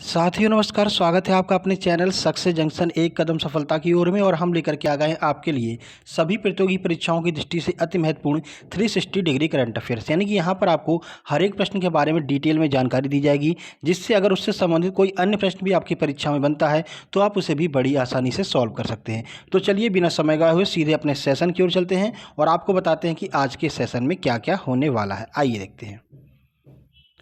साथियों नमस्कार, स्वागत है आपका अपने चैनल सक्सेस जंक्शन एक कदम सफलता की ओर में। और हम लेकर के आ गए हैं आपके लिए सभी प्रतियोगी परीक्षाओं की दृष्टि से अति महत्वपूर्ण 360 डिग्री करंट अफेयर्स, यानी कि यहाँ पर आपको हर एक प्रश्न के बारे में डिटेल में जानकारी दी जाएगी, जिससे अगर उससे संबंधित कोई अन्य प्रश्न भी आपकी परीक्षा में बनता है तो आप उसे भी बड़ी आसानी से सॉल्व कर सकते हैं। तो चलिए बिना समय गए हुए सीधे अपने सेशन की ओर चलते हैं और आपको बताते हैं कि आज के सेशन में क्या क्या होने वाला है। आइए देखते हैं।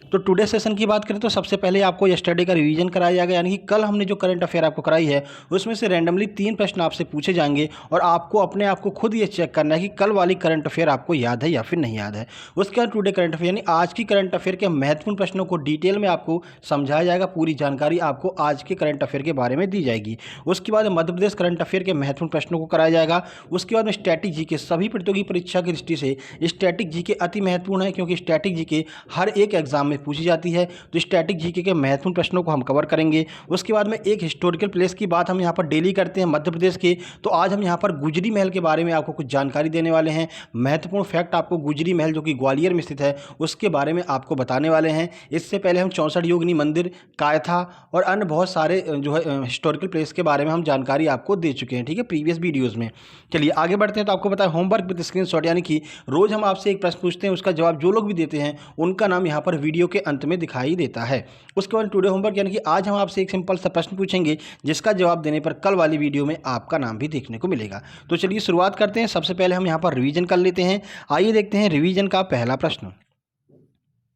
तो टुडे सेशन की बात करें तो सबसे पहले आपको यस्टरडे का रिवीजन कराया जाएगा, यानी कि कल हमने जो करंट अफेयर आपको कराई है उसमें से रैंडमली 3 प्रश्न आपसे पूछे जाएंगे और आपको अपने आप को खुद ये चेक करना है कि कल वाली करंट अफेयर आपको याद है या फिर नहीं याद है। उसके बाद टुडे करंट अफेयर यानी आज की करंट अफेयर के महत्वपूर्ण प्रश्नों को डिटेल में आपको समझाया जाएगा, पूरी जानकारी आपको आज के करंट अफेयर के बारे में दी जाएगी। उसके बाद मध्य प्रदेश करंट अफेयर के महत्वपूर्ण प्रश्नों को कराया जाएगा। उसके बाद में स्टैटिक जीके, सभी प्रतियोगी परीक्षा की दृष्टि से स्टैटिक जीके अति महत्वपूर्ण है, क्योंकि स्टैटिक जीके हर एक एग्जाम में पूछी जाती है। तो स्टैटिक जीके के महत्वपूर्ण प्रश्नों को हम कवर करेंगे। उसके बाद में एक हिस्टोरिकल प्लेस की बात हम यहाँ पर डेली करते हैं मध्य प्रदेश के, तो आज हम यहाँ पर गुजरी महल के बारे में आपको कुछ जानकारी देने वाले हैं। महत्वपूर्ण फैक्ट आपको गुजरी महल जो कि ग्वालियर में स्थित है उसके बारे में आपको बताने वाले हैं। इससे पहले हम 64 योगिनी मंदिर, कायथा और अन्य बहुत सारे जो है हिस्टोरिकल प्लेस के बारे में हम जानकारी आपको दे चुके हैं, ठीक है, प्रीवियस वीडियोज़ में। चलिए आगे बढ़ते हैं। तो आपको पता है होमवर्क विद स्क्रीनशॉट, यानी कि रोज़ हम आपसे एक प्रश्न पूछते हैं, उसका जवाब जो लोग भी देते हैं उनका नाम यहाँ पर वीडियो के अंत में दिखाई देता है। उसके बाद टुडे होमवर्क, यानी कि आज हम आपसे एक सिंपल सा प्रश्न पूछेंगे जिसका जवाब देने पर कल वाली वीडियो में आपका नाम भी देखने को मिलेगा। तो चलिए शुरुआत करते हैं। सबसे पहले हम यहाँ पर रिवीजन कर लेते हैं। आइए देखते हैं रिवीजन का पहला प्रश्न।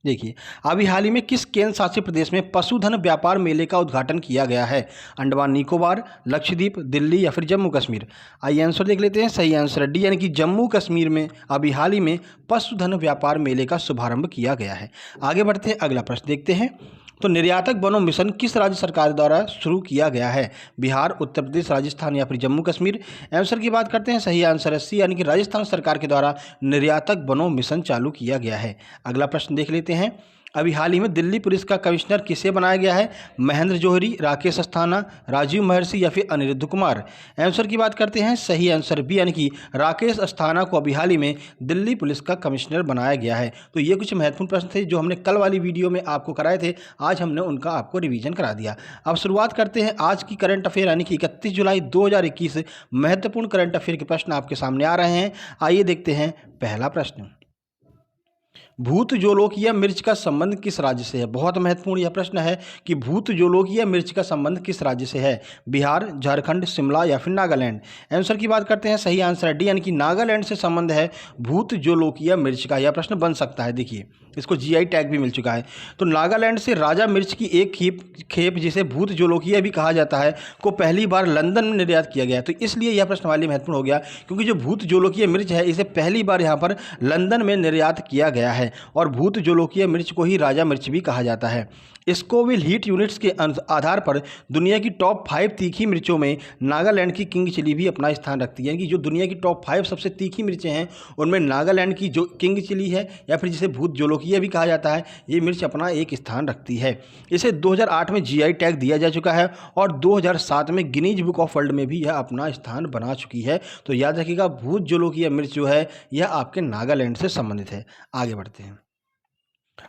देखिए, अभी हाल ही में किस केंद्र शासित प्रदेश में पशुधन व्यापार मेले का उद्घाटन किया गया है? अंडमान निकोबार, लक्षद्वीप, दिल्ली या फिर जम्मू कश्मीर? आइए आंसर देख लेते हैं। सही आंसर डी, यानी कि जम्मू कश्मीर में अभी हाल ही में पशुधन व्यापार मेले का शुभारंभ किया गया है। आगे बढ़ते हैं, अगला प्रश्न देखते हैं। तो निर्यातक बनों मिशन किस राज्य सरकार द्वारा शुरू किया गया है? बिहार, उत्तर प्रदेश, राजस्थान या फिर जम्मू कश्मीर? आंसर की बात करते हैं। सही आंसर है सी, यानी कि राजस्थान सरकार के द्वारा निर्यातक बनों मिशन चालू किया गया है। अगला प्रश्न देख लेते हैं। अभी हाल ही में दिल्ली पुलिस का कमिश्नर किसे बनाया गया है? महेंद्र जौहरी, राकेश अस्थाना, राजीव महर्षि या फिर अनिरुद्ध कुमार? आंसर की बात करते हैं। सही आंसर बी, यानी कि राकेश अस्थाना को अभी हाल ही में दिल्ली पुलिस का कमिश्नर बनाया गया है। तो ये कुछ महत्वपूर्ण प्रश्न थे जो हमने कल वाली वीडियो में आपको कराए थे, आज हमने उनका आपको रिवीजन करा दिया। अब शुरुआत करते हैं आज की करंट अफेयर, यानी कि 31 जुलाई 2021 महत्वपूर्ण करंट अफेयर के प्रश्न आपके सामने आ रहे हैं। आइए देखते हैं पहला प्रश्न। भूत जोलोक या मिर्च का संबंध किस राज्य से है? बहुत महत्वपूर्ण यह प्रश्न है कि भूत जोलोक या मिर्च का संबंध किस राज्य से है? बिहार, झारखंड, शिमला या फिर नागालैंड? आंसर की बात करते हैं। सही आंसर है डी, यानी कि नागालैंड से संबंध है भूत जोलोक या मिर्च का। यह प्रश्न बन सकता है। देखिए, इसको जीआई टैग भी मिल चुका है। तो नागालैंड से राजा मिर्च की एक खेप जिसे भूत जोलोकिया भी कहा जाता है को पहली बार लंदन में निर्यात किया गया। तो इसलिए यह प्रश्न वाली महत्वपूर्ण हो गया, क्योंकि जो भूत जोलोकिया मिर्च है इसे पहली बार यहाँ पर लंदन में निर्यात किया गया है और भूत जोलोकिया मिर्च को ही राजा मिर्च भी कहा जाता है। स्कोविल हीट यूनिट्स के आधार पर दुनिया की टॉप 5 तीखी मिर्चों में नागालैंड की किंग चिली भी अपना स्थान रखती है। कि जो दुनिया की टॉप 5 सबसे तीखी मिर्चें हैं उनमें नागालैंड की जो किंग चिली है या फिर जिसे भूत जोलोकिया भी कहा जाता है, ये मिर्च अपना एक स्थान रखती है। इसे 2008 में जीआई टैग दिया जा चुका है और 2007 में गिनीज बुक ऑफ वर्ल्ड में भी यह अपना स्थान बना चुकी है। तो याद रखिएगा, भूत जोलोकिया मिर्च जो है यह आपके नागालैंड से संबंधित है। आगे बढ़ते हैं।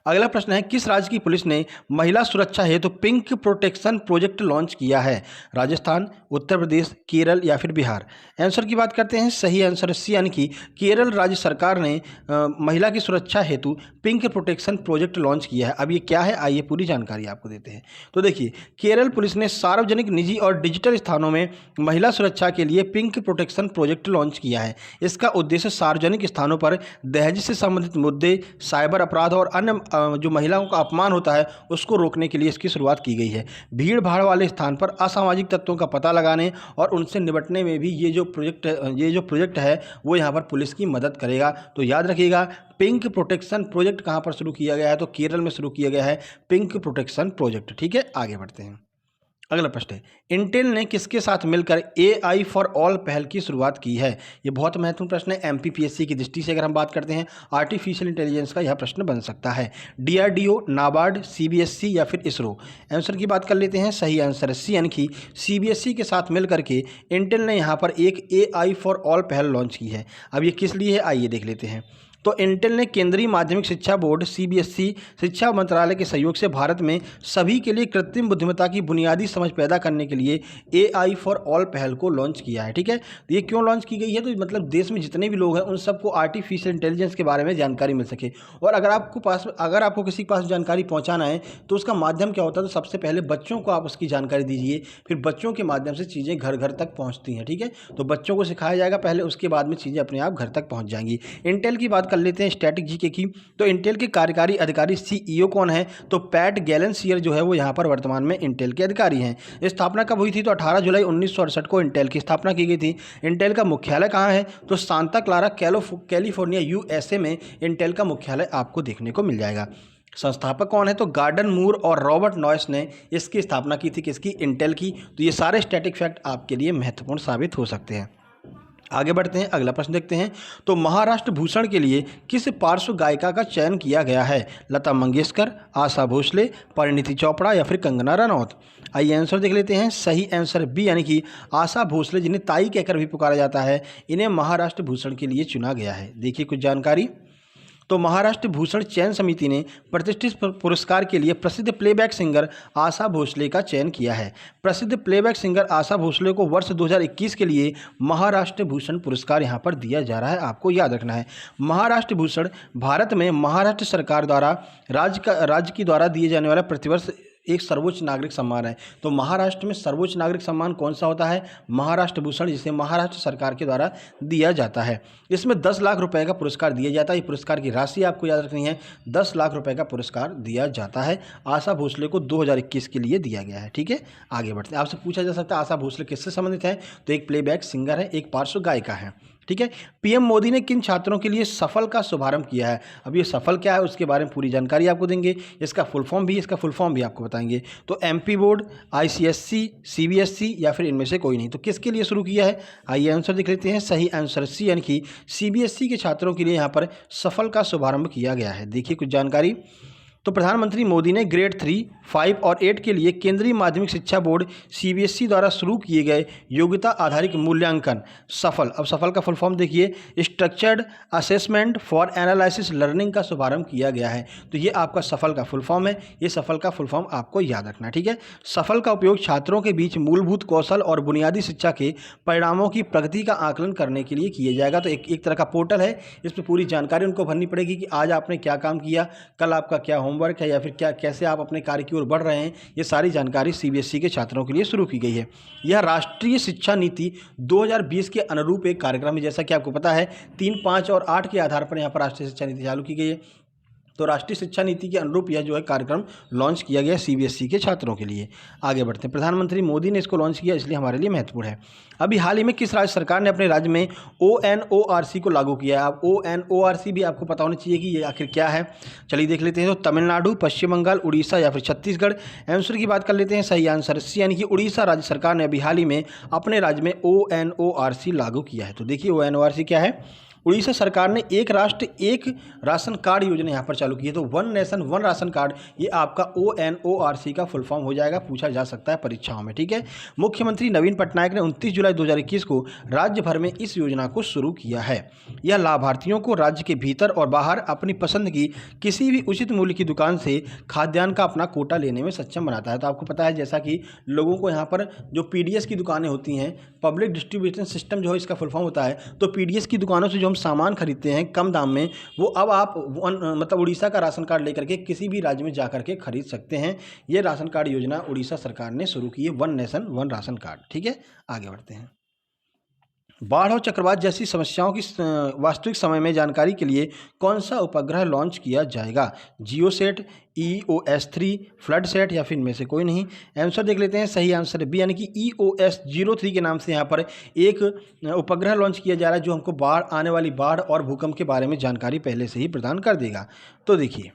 अगला प्रश्न है, किस राज्य की पुलिस ने महिला सुरक्षा हेतु पिंक प्रोटेक्शन प्रोजेक्ट लॉन्च किया है? राजस्थान, उत्तर प्रदेश, केरल या फिर बिहार? आंसर की बात करते हैं। सही आंसर सी, यानी कि केरल राज्य सरकार ने महिला की सुरक्षा हेतु पिंक प्रोटेक्शन प्रोजेक्ट लॉन्च किया है। अब ये क्या है, आइए पूरी जानकारी आपको देते हैं। तो देखिए, केरल पुलिस ने सार्वजनिक, निजी और डिजिटल स्थानों में महिला सुरक्षा के लिए पिंक प्रोटेक्शन प्रोजेक्ट लॉन्च किया है। इसका उद्देश्य सार्वजनिक स्थानों पर दहेज से संबंधित मुद्दे, साइबर अपराध और अन्य जो महिलाओं का अपमान होता है उसको रोकने के लिए इसकी शुरुआत की गई है। भीड़ भाड़ वाले स्थान पर असामाजिक तत्वों का पता लगाने और उनसे निपटने में भी ये जो प्रोजेक्ट है वो यहाँ पर पुलिस की मदद करेगा। तो याद रखिएगा, पिंक प्रोटेक्शन प्रोजेक्ट कहाँ पर शुरू किया गया है? तो केरल में शुरू किया गया है पिंक प्रोटेक्शन प्रोजेक्ट। ठीक है, आगे बढ़ते हैं। अगला प्रश्न है, इंटेल ने किसके साथ मिलकर AI फॉर ऑल पहल की शुरुआत की है? ये बहुत महत्वपूर्ण प्रश्न है। MPPSC की दृष्टि से अगर हम बात करते हैं आर्टिफिशियल इंटेलिजेंस का यह प्रश्न बन सकता है। DRDO, नाबार्ड, CBSE या फिर इसरो? आंसर की बात कर लेते हैं। सही आंसर है सी, यानी कि CBSE के साथ मिलकर के इंटेल ने यहाँ पर एक AI फॉर ऑल पहल लॉन्च की है। अब ये किस लिए है, आइए देख लेते हैं। तो इंटेल ने केंद्रीय माध्यमिक शिक्षा बोर्ड CBSE शिक्षा मंत्रालय के सहयोग से भारत में सभी के लिए कृत्रिम बुद्धिमत्ता की बुनियादी समझ पैदा करने के लिए AI फॉर ऑल पहल को लॉन्च किया है। ठीक है, तो ये क्यों लॉन्च की गई है? तो मतलब देश में जितने भी लोग हैं उन सबको आर्टिफिशियल इंटेलिजेंस के बारे में जानकारी मिल सके। और अगर आपको किसी के पास जानकारी पहुंचाना है तो उसका माध्यम क्या होता है? तो सबसे पहले बच्चों को आप उसकी जानकारी दीजिए, फिर बच्चों के माध्यम से चीज़ें घर घर तक पहुंचती हैं। ठीक है, तो बच्चों को सिखाया जाएगा पहले, उसके बाद में चीज़ें अपने आप घर तक पहुंच जाएंगी। इंटेल की बात कर लेते हैं स्टैटिक जीके की। तो इंटेल के कार्यकारी अधिकारी CEO कौन है? तो पैट गैलेंसियर जो है वो यहाँ पर वर्तमान में इंटेल के अधिकारी हैं। स्थापना कब हुई थी? तो 18 जुलाई 1968 को इंटेल की स्थापना की गई थी। इंटेल का मुख्यालय कहाँ है? तो सांता क्लारा कैलिफोर्निया USA में इंटेल का मुख्यालय आपको देखने को मिल जाएगा। संस्थापक कौन है? तो गार्डन मूर और रॉबर्ट नॉयस ने इसकी स्थापना की थी। किसकी? इंटेल की। तो ये सारे स्टैटिक फैक्ट आपके लिए महत्वपूर्ण साबित हो सकते हैं। आगे बढ़ते हैं, अगला प्रश्न देखते हैं। तो महाराष्ट्र भूषण के लिए किस पार्श्व गायिका का चयन किया गया है? लता मंगेशकर, आशा भोसले, परिणीति चोपड़ा या फिर कंगना रनौत? आइए आंसर देख लेते हैं। सही आंसर बी यानी कि आशा भोसले, जिन्हें ताई कहकर भी पुकारा जाता है, इन्हें महाराष्ट्र भूषण के लिए चुना गया है। देखिए कुछ जानकारी। तो महाराष्ट्र भूषण चयन समिति ने प्रतिष्ठित पुरस्कार के लिए प्रसिद्ध प्लेबैक सिंगर आशा भोसले का चयन किया है। प्रसिद्ध प्लेबैक सिंगर आशा भोसले को वर्ष 2021 के लिए महाराष्ट्र भूषण पुरस्कार यहां पर दिया जा रहा है, आपको याद रखना है। महाराष्ट्र भूषण भारत में महाराष्ट्र सरकार द्वारा राज्य की द्वारा दिए जाने वाला प्रतिवर्ष एक सर्वोच्च नागरिक सम्मान है। तो महाराष्ट्र में सर्वोच्च नागरिक सम्मान कौन सा होता है? महाराष्ट्र भूषण, जिसे महाराष्ट्र सरकार के द्वारा दिया जाता है। इसमें 10 लाख रुपए का पुरस्कार दिया जाता है। ये पुरस्कार की राशि आपको याद रखनी है, 10 लाख रुपए का पुरस्कार दिया जाता है। आशा भोसले को 2021 के लिए दिया गया है। ठीक है, आगे बढ़ते हैं। आपसे पूछा जा सकता है आशा भोसले किससे संबंधित है? तो एक प्लेबैक सिंगर है, एक पार्श्व गायिका है। ठीक है, PM मोदी ने किन छात्रों के लिए सफल का शुभारंभ किया है? अब ये सफल क्या है उसके बारे में पूरी जानकारी आपको देंगे। इसका फुल फॉर्म भी आपको बताएंगे। तो MP बोर्ड, ICSC, CBSE या फिर इनमें से कोई नहीं। तो किसके लिए शुरू किया है? आइए आंसर देख लेते हैं। सही आंसर सी यानी कि CBSE के छात्रों के लिए यहाँ पर सफल का शुभारंभ किया गया है। देखिए कुछ जानकारी। तो प्रधानमंत्री मोदी ने ग्रेड 3, 5 और 8 के लिए केंद्रीय माध्यमिक शिक्षा बोर्ड CBSE द्वारा शुरू किए गए योग्यता आधारित मूल्यांकन सफल, अब सफल का फुल फॉर्म देखिए, structured assessment for analysis learning का शुभारंभ किया गया है। तो ये आपका सफल का फुल फॉर्म है। ये सफल का फुल फॉर्म आपको याद रखना है। ठीक है, सफल का उपयोग छात्रों के बीच मूलभूत कौशल और बुनियादी शिक्षा के परिणामों की प्रगति का आकलन करने के लिए किया जाएगा। तो एक तरह का पोर्टल है, इस पर पूरी जानकारी उनको भरनी पड़ेगी कि आज आपने क्या काम किया, कल आपका क्या होमवर्क है, या फिर क्या कैसे आप अपने कार्य की ओर बढ़ रहे हैं। ये सारी जानकारी CBSE के छात्रों के लिए शुरू की गई है। यह राष्ट्रीय शिक्षा नीति 2020 के अनुरूप एक कार्यक्रम है। जैसा कि आपको पता है 3, 5 और 8 के आधार पर यहाँ पर राष्ट्रीय शिक्षा नीति चालू की गई है। तो राष्ट्रीय शिक्षा नीति के अनुरूप यह जो है कार्यक्रम लॉन्च किया गया CBSE के छात्रों के लिए। आगे बढ़ते हैं। प्रधानमंत्री मोदी ने इसको लॉन्च किया, इसलिए हमारे लिए महत्वपूर्ण है। अभी हाल ही में किस राज्य सरकार ने अपने राज्य में ONORC को लागू किया है? अब ONORC भी आपको पता होना चाहिए कि ये आखिर क्या है। चलिए देख लेते हैं। तो तमिलनाडु, पश्चिम बंगाल, उड़ीसा या फिर छत्तीसगढ़? आंसर की बात कर लेते हैं। सही आंसर सी यानी कि उड़ीसा राज्य सरकार ने अभी हाल ही में अपने राज्य में ONORC लागू किया है। तो देखिए ONORC क्या है। उड़ीसा सरकार ने एक राष्ट्र एक राशन कार्ड योजना यहाँ पर चालू की है। तो one nation one ration card, ये आपका ONORC का फुल फॉर्म हो जाएगा, पूछा जा सकता है परीक्षाओं में। ठीक है, मुख्यमंत्री नवीन पटनायक ने 29 जुलाई 2021 को राज्य भर में इस योजना को शुरू किया है। यह लाभार्थियों को राज्य के भीतर और बाहर अपनी पसंद की किसी भी उचित मूल्य की दुकान से खाद्यान्न का अपना कोटा लेने में सक्षम बनाता है। तो आपको पता है जैसा कि लोगों को यहाँ पर जो PDS की दुकानें होती हैं, पब्लिक डिस्ट्रीब्यूशन सिस्टम जो है इसका फुल फॉर्म होता है। तो PDS की दुकानों से जो सामान खरीदते हैं कम दाम में, वो अब आप मतलब उड़ीसा का राशन कार्ड लेकर के किसी भी राज्य में जाकर के खरीद सकते हैं। ये राशन कार्ड योजना उड़ीसा सरकार ने शुरू की है, one nation one ration card. ठीक है, आगे बढ़ते हैं। बाढ़ और चक्रवात जैसी समस्याओं की वास्तविक समय में जानकारी के लिए कौन सा उपग्रह लॉन्च किया जाएगा? जियोसेट, EOS-3, फ्लडसेट या फिर इनमें से कोई नहीं। आंसर देख लेते हैं। सही आंसर बी यानी कि EOS-03 के नाम से यहाँ पर एक उपग्रह लॉन्च किया जा रहा है, जो हमको आने वाली बाढ़ और भूकंप के बारे में जानकारी पहले से ही प्रदान कर देगा। तो देखिए,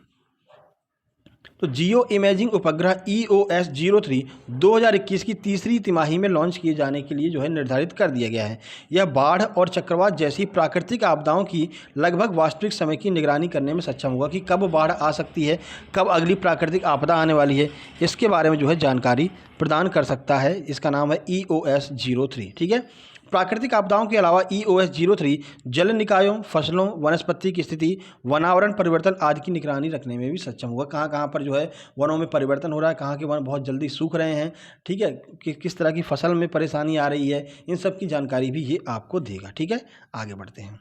तो जियो इमेजिंग उपग्रह EOS-03 2021 की तीसरी तिमाही में लॉन्च किए जाने के लिए जो है निर्धारित कर दिया गया है। यह बाढ़ और चक्रवात जैसी प्राकृतिक आपदाओं की लगभग वास्तविक समय की निगरानी करने में सक्षम होगा कि कब बाढ़ आ सकती है, कब अगली प्राकृतिक आपदा आने वाली है, इसके बारे में जो है जानकारी प्रदान कर सकता है। इसका नाम है EOS-03। ठीक है, प्राकृतिक आपदाओं के अलावा EOS 03 जल निकायों, फसलों, वनस्पति की स्थिति, वनावरण परिवर्तन आदि की निगरानी रखने में भी सक्षम होगा। कहाँ कहाँ पर जो है वनों में परिवर्तन हो रहा है, कहाँ के वन बहुत जल्दी सूख रहे हैं, ठीक है, किस तरह की फसल में परेशानी आ रही है, इन सब की जानकारी भी ये आपको देगा। ठीक है, आगे बढ़ते हैं।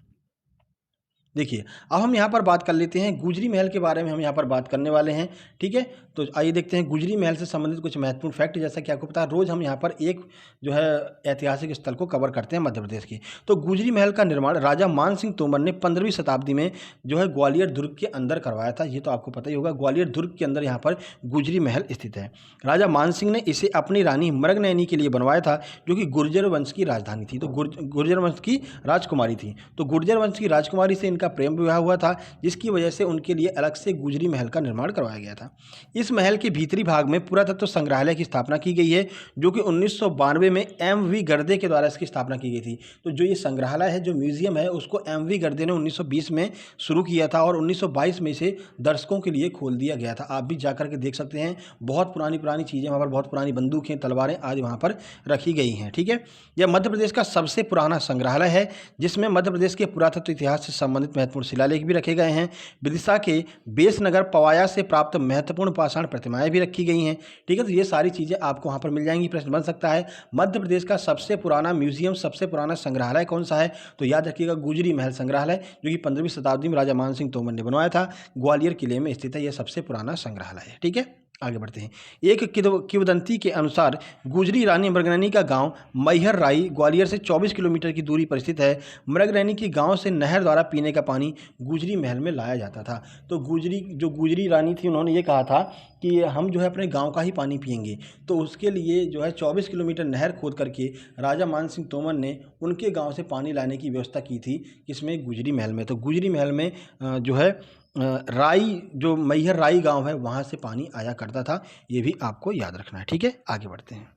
देखिए, अब हम यहाँ पर बात कर लेते हैं गुजरी महल के बारे में, हम यहाँ पर बात करने वाले हैं। ठीक है, तो आइए देखते हैं गुजरी महल से संबंधित कुछ महत्वपूर्ण फैक्ट। जैसा कि आपको पता है, रोज़ हम यहाँ पर एक जो है ऐतिहासिक स्थल को कवर करते हैं मध्य प्रदेश की। तो गुजरी महल का निर्माण राजा मान सिंह तोमर ने 15वीं शताब्दी में जो है ग्वालियर दुर्ग के अंदर करवाया था। ये तो आपको पता ही होगा, ग्वालियर दुर्ग के अंदर यहाँ पर गुजरी महल स्थित है। राजा मान सिंह ने इसे अपनी रानी मृगनयनी के लिए बनवाया था, जो कि गुर्जर वंश की राजधानी थी। तो गुर्जर वंश की राजकुमारी थी। तो गुर्जर वंश की राजकुमारी से इनका प्रेम विवाह हुआ था, जिसकी वजह से उनके लिए अलग से गुजरी महल का निर्माण करवाया गया था। इस महल के भीतरी भाग में पुरातत्व संग्रहालय की स्थापना की गई है, जो कि 1992 में MV गर्दे के द्वारा इसकी स्थापना की गई थी। तो जो ये संग्रहालय है, जो म्यूजियम है, उसको MV गर्दे ने 1920 में शुरू किया था और 1922 में इसे दर्शकों के लिए खोल दिया गया था। आप भी जाकर के देख सकते हैं, बहुत पुरानी पुरानी चीज़ें वहाँ पर, बहुत पुरानी बंदूकें, तलवारें आदि वहाँ पर रखी गई हैं। ठीक है, यह मध्य प्रदेश का सबसे पुराना संग्रहालय है, जिसमें मध्य प्रदेश के पुरातत्व इतिहास से संबंधित महत्वपूर्ण शिलालेख भी रखे गए हैं। विदिशा के बेसनगर पवाया से प्राप्त महत्वपूर्ण पाषाण प्रतिमाएं भी रखी गई हैं। ठीक है, तो ये सारी चीज़ें आपको वहाँ पर मिल जाएंगी। प्रश्न बन सकता है, मध्य प्रदेश का सबसे पुराना म्यूजियम, सबसे पुराना संग्रहालय कौन सा है? तो याद रखिएगा, गुजरी महल संग्रहालय, जो कि 15वीं शताब्दी में राजा मान सिंह तोमर ने बनवाया था, ग्वालियर किले में स्थित है। यह सबसे पुराना संग्रहालय है। ठीक है, आगे बढ़ते हैं। एक किंवदंती के अनुसार गुजरी रानी मृगनयनी का गांव मैहर राई ग्वालियर से 24 किलोमीटर की दूरी पर स्थित है। मृगनयनी की गांव से नहर द्वारा पीने का पानी गुजरी महल में लाया जाता था। तो गुजरी रानी थी, उन्होंने ये कहा था कि हम जो है अपने गांव का ही पानी पिएंगे। तो उसके लिए जो है 24 किलोमीटर नहर खोद करके राजा मान सिंह तोमर ने उनके गाँव से पानी लाने की व्यवस्था की थी, किसमें? गुजरी महल में। तो गुजरी महल में जो है राई, जो मैहर राई गांव है, वहाँ से पानी आया करता था। ये भी आपको याद रखना है। ठीक है, आगे बढ़ते हैं।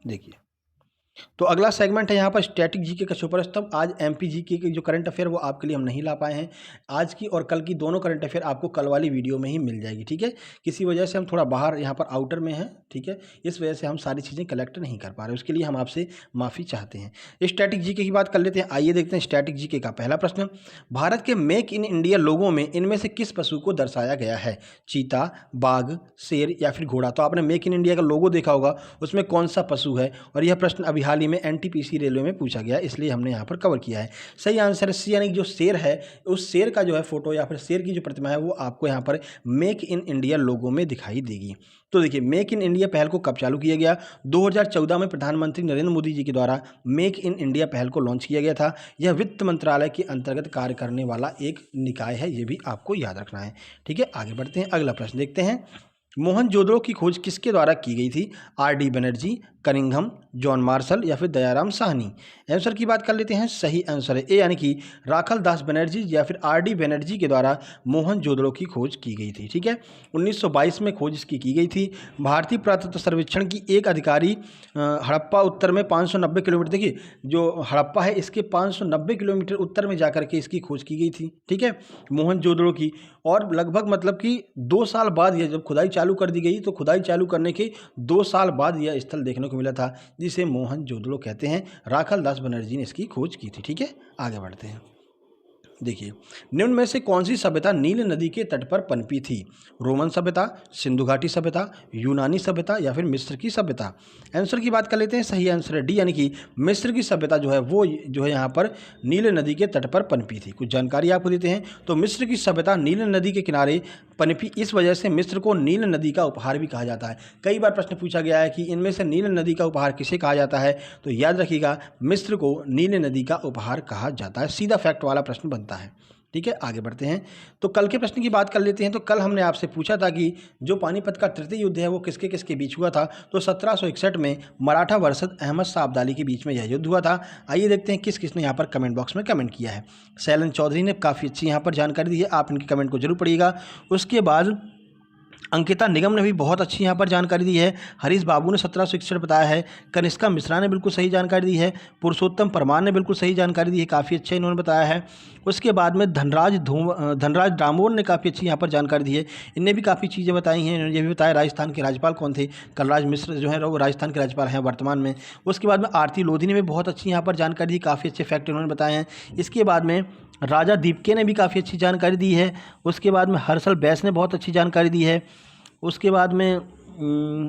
देखिए, तो अगला सेगमेंट है यहाँ पर स्टैटिक जीके का सुपर स्तंभ। आज MP जीके के जो करंट अफेयर वो आपके लिए हम नहीं ला पाए हैं। आज की और कल की दोनों करंट अफेयर आपको कल वाली वीडियो में ही मिल जाएगी। ठीक है, किसी वजह से हम थोड़ा बाहर यहाँ पर आउटर में हैं, ठीक है, इस वजह से हम सारी चीज़ें कलेक्ट नहीं कर पा रहे, उसके लिए हम आपसे माफ़ी चाहते हैं। स्टैटिक जीके की बात कर लेते हैं। आइए देखते हैं स्टैटिक जीके का पहला प्रश्न। भारत के मेक इन इंडिया लोगों में इनमें से किस पशु को दर्शाया गया है? चीता, बाघ, शेर या फिर घोड़ा? तो आपने मेक इन इंडिया का लोगो देखा होगा, उसमें कौन सा पशु है? और यह प्रश्न अभी हाल ही में NTPC रेलवे में पूछा गया, इसलिए हमने यहाँ पर कवर किया है। सही आंसर है सी, यानी जो शेर है, उस शेर का जो है फोटो या फिर शेर की जो प्रतिमा है, वो आपको यहाँ पर मेक इन इंडिया लोगो में दिखाई देगी। तो देखिए, मेक इन इंडिया पहल को कब चालू किया गया? 2014 में प्रधानमंत्री नरेंद्र मोदी जी के द्वारा मेक इन इंडिया पहल को लॉन्च किया गया था। यह वित्त मंत्रालय के अंतर्गत कार्य करने वाला एक निकाय है, ये भी आपको याद रखना है। ठीक है, आगे बढ़ते हैं। अगला प्रश्न देखते हैं। मोहनजोदड़ो की खोज किसके द्वारा की गई थी? RD Banerjee, Cunningham, John Marshall या फिर दयाराम साहनी? आंसर की बात कर लेते हैं। सही आंसर है ए, यानी कि राखल दास बनर्जी या फिर RD बनर्जी के द्वारा मोहनजोदड़ो की खोज की गई थी। ठीक है, 1922 में खोज इसकी की गई थी। भारतीय पुरातत्व सर्वेक्षण की एक अधिकारी हड़प्पा उत्तर में 590 किलोमीटर, देखिए जो हड़प्पा है इसके 590 किलोमीटर उत्तर में जाकर के इसकी खोज की गई थी। ठीक है, मोहनजोदड़ो की, और लगभग मतलब कि 2 साल बाद यह जब खुदाई चालू कर दी गई, तो खुदाई चालू करने के 2 साल बाद यह स्थल देखने को मिला था, जिसे मोहनजोदड़ो कहते हैं। राखल दास बनर्जी ने इसकी खोज की थी। ठीक है, आगे बढ़ते हैं। देखिए, निम्न में से कौन सी सभ्यता नील नदी के तट पर पनपी थी? रोमन सभ्यता, सिंधु घाटी सभ्यता, यूनानी सभ्यता या फिर मिस्र की सभ्यता? आंसर की बात कर लेते हैं। सही आंसर है डी, यानी कि मिस्र की सभ्यता जो है वो जो है यहाँ पर नील नदी के तट पर पनपी थी। कुछ जानकारी आपको देते हैं। तो मिस्र की सभ्यता नील नदी के किनारे पनपी, इस वजह से मिस्र को नील नदी का उपहार भी कहा जाता है। कई बार प्रश्न पूछा गया है कि इनमें से नील नदी का उपहार किसे कहा जाता है? तो याद रखिएगा, मिस्र को नील नदी का उपहार कहा जाता है। सीधा फैक्ट वाला प्रश्न बनता है। ठीक है, आगे बढ़ते हैं। तो कल के प्रश्न की बात कर लेते हैं। तो कल हमने आपसे पूछा था कि जो पानीपत का तृतीय युद्ध है वो किसके किसके बीच हुआ था? तो 1761 में मराठा वर्सेस अहमद शाह अब्दाली के बीच में यह युद्ध हुआ था। आइए देखते हैं किस किसने यहाँ पर कमेंट बॉक्स में कमेंट किया है। शैलन चौधरी ने काफ़ी अच्छी यहाँ पर जानकारी दी है, आप इनके कमेंट को जरूर पढ़िएगा। उसके बाद अंकिता निगम ने भी बहुत अच्छी यहाँ पर जानकारी दी है। हरीश बाबू ने 1761 बताया है। कनिष्का मिश्रा ने बिल्कुल सही जानकारी दी है। पुरुषोत्तम परमार ने बिल्कुल सही जानकारी दी है, काफ़ी अच्छा इन्होंने बताया है। उसके बाद में धनराज डामोर ने काफ़ी अच्छी यहाँ पर जानकारी दी है। इनने भी काफ़ी चीज़ें बताई हैं। इन्होंने ये भी बताया राजस्थान के राज्यपाल कौन थे। कलराज मिश्र जो है वो राजस्थान के राज्यपाल हैं वर्तमान में। उसके बाद में आरती लोधी ने भी बहुत अच्छी यहाँ पर जानकारी दी, काफ़ी अच्छे फैक्ट इन्होंने बताए हैं। इसके बाद में राजा दीपके ने भी काफ़ी अच्छी जानकारी दी है। उसके बाद में हर्षल बैस ने बहुत अच्छी जानकारी दी है। उसके बाद में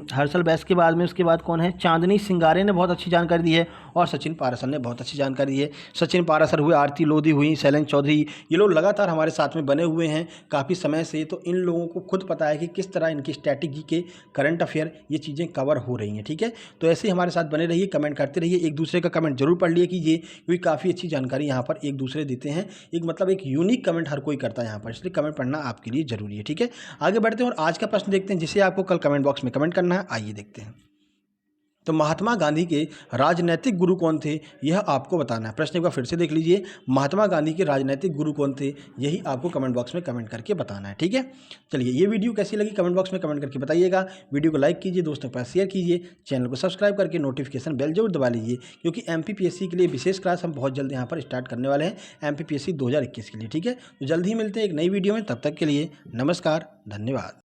हर्षल बैस के बाद में उसके बाद कौन है, चांदनी सिंगारे ने बहुत अच्छी जानकारी दी है। और सचिन पारासर ने बहुत अच्छी जानकारी दी है। सचिन पारासर हुए, आरती लोधी हुई, शैलेंद्र चौधरी, ये लोग लगातार हमारे साथ में बने हुए हैं काफ़ी समय से। तो इन लोगों को खुद पता है कि किस तरह इनकी स्ट्रैटेजी के करंट अफेयर ये चीज़ें कवर हो रही हैं। ठीक है, तो ऐसे ही हमारे साथ बने रहिए, कमेंट करते रहिए, एक दूसरे का कमेंट जरूर पढ़ लिया कीजिए, क्योंकि काफ़ी अच्छी जानकारी यहाँ पर एक दूसरे देते हैं। एक मतलब एक यूनिक कमेंट हर कोई करता है यहाँ पर, इसलिए कमेंट पढ़ना आपके लिए जरूरी है। ठीक है, आगे बढ़ते हैं और आज का प्रश्न देखते हैं जिसे आपको कल कमेंट बॉक्स में कमेंट करना है। आइए देखते हैं। तो महात्मा गांधी के राजनैतिक गुरु कौन थे, यह आपको बताना है। प्रश्न एक बार फिर से देख लीजिए, महात्मा गांधी के राजनैतिक गुरु कौन थे, यही आपको कमेंट बॉक्स में कमेंट करके बताना है। ठीक है, चलिए ये वीडियो कैसी लगी कमेंट बॉक्स में कमेंट करके बताइएगा। वीडियो को लाइक कीजिए, दोस्तों के पास शेयर कीजिए, चैनल को सब्सक्राइब करके नोटिफिकेशन बेल जरूर दबा लीजिए, क्योंकि MPPSC के लिए विशेष क्लास हम बहुत जल्द यहाँ पर स्टार्ट करने वाले हैं MPPSC 2021 के लिए। ठीक है, तो जल्द ही मिलते हैं एक नई वीडियो में, तब तक के लिए नमस्कार, धन्यवाद।